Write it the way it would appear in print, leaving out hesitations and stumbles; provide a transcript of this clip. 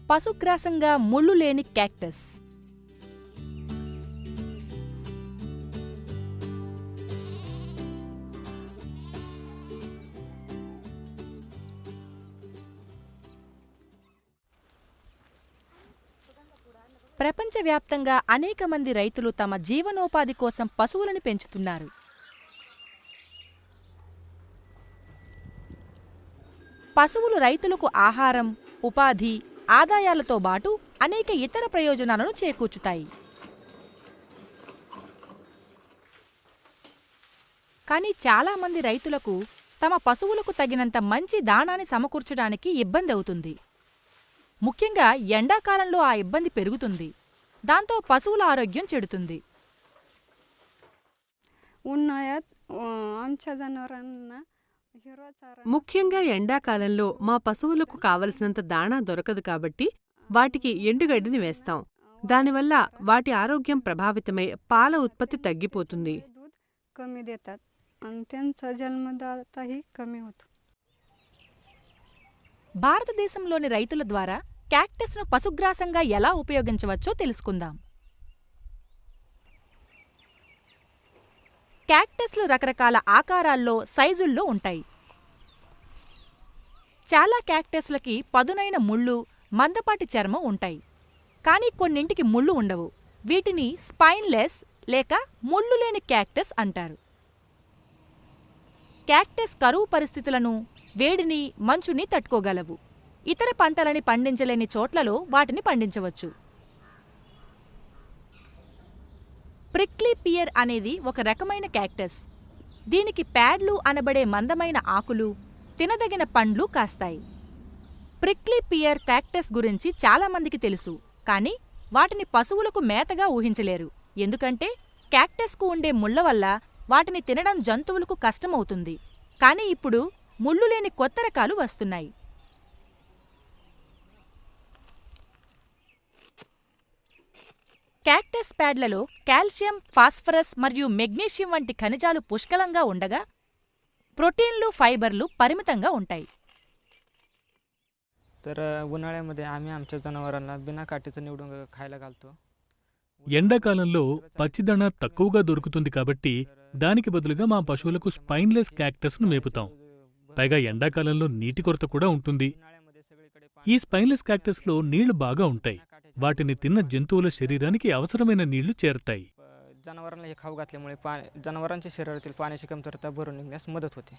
పశుగ్రాసంగా ముళ్ళు లేని క్యాక్టస్. ప్రపంచవ్యాప్తంగా అనేక మంది రైతులు తమ జీవనోపాధి కోసం పశువులను పెంచుతున్నారు. పశువులు రైతులకు ఆహారం, ఉపాధి, ఆదాయాలతో బాటు అనేక ఇతర ప్రయోజనాలను చేకూర్చుతాయి. కానీ చాలామంది రైతులకు తమ పశువులకు తగినంత మంచి దాణాని సమకూర్చడానికి ఇబ్బంది అవుతుంది. ముఖ్యంగా ఎండాకాలంలో ఆ ఇబ్బంది పెరుగుతుంది. దాంతో పశువుల ఆరోగ్యం చెడుతుంది. ముఖ్యంగా ఎండాకాలంలో మా పశువులకు కావలసినంత దాణా దొరకదు కాబట్టి వాటికి ఎండుగడ్డిని వేస్తాం. దానివల్ల వాటి ఆరోగ్యం ప్రభావితమై పాల ఉత్పత్తి తగ్గిపోతుంది. భారతదేశంలోని రైతుల ద్వారా క్యాక్టస్ను పశుగ్రాసంగా ఎలా ఉపయోగించవచ్చో తెలుసుకుందాం. క్యాక్టస్లు రకరకాల ఆకారాల్లో, సైజుల్లో ఉంటాయి. చాలా క్యాక్టస్లకి పదునైన ముళ్ళు, మందపాటి చర్మం ఉంటాయి. కానీ కొన్నింటికి ముళ్ళు ఉండవు. వీటిని స్పైన్లెస్ లేక ముళ్ళు లేని క్యాక్టస్ అంటారు. క్యాక్టస్ కరువు పరిస్థితులను, వేడిని, మంచుని తట్టుకోగలవు. ఇతర పంటలని పండించలేని చోట్లలో వాటిని పండించవచ్చు. ప్రిక్లీ పియర్ అనేది ఒక రకమైన క్యాక్టస్. దీనికి ప్యాడ్లు అనబడే మందమైన ఆకులు, తినదగిన పండ్లు కాస్తాయి. ప్రిక్లీ పియర్ క్యాక్టస్ గురించి చాలామందికి తెలుసు, కానీ వాటిని పశువులకు మేతగా ఊహించలేరు. ఎందుకంటే క్యాక్టస్కు ఉండే ముళ్ల వల్ల వాటిని తినడం జంతువులకు కష్టమవుతుంది. కానీ ఇప్పుడు ముళ్ళు లేని కొత్త రకాలు వస్తున్నాయి. క్యాక్టస్ ప్యాడ్లలో కాల్షియం, ఫాస్ఫరస్ మరియు మెగ్నీషియం వంటి ఖనిజాలు పుష్కలంగా ఉండగా ప్రోటీన్లు, ఫైబర్లు పరిమితంగా ఉంటాయి. तर उन्हाळ्यामध्ये आम्ही आमच्या जनावरांना बिना काठीचं निवडून खायला घालतो. ఎండాకాలంలో పచ్చిదణ తక్కువగా దొరుకుతుంది కాబట్టి దానికి బదులుగా మా పశువులకు స్పైన్లెస్ క్యాక్టస్ను మేపుతాం. పైగా ఎండాకాలంలో నీటి కొరత కూడా ఉంటుంది. ఈ స్పైన్లెస్ క్యాక్టస్లో నీళ్లు బాగా ఉంటాయి. వాటిని తిన్న జంతువుల శరీరానికి అవసరమైన నీళ్లు చేరతాయి. जनावरांना हे खाऊ घातल्यामुळे जनावरांच्या शरीरातील पाण्याची कमतरता भरून निघण्यास मदत होते.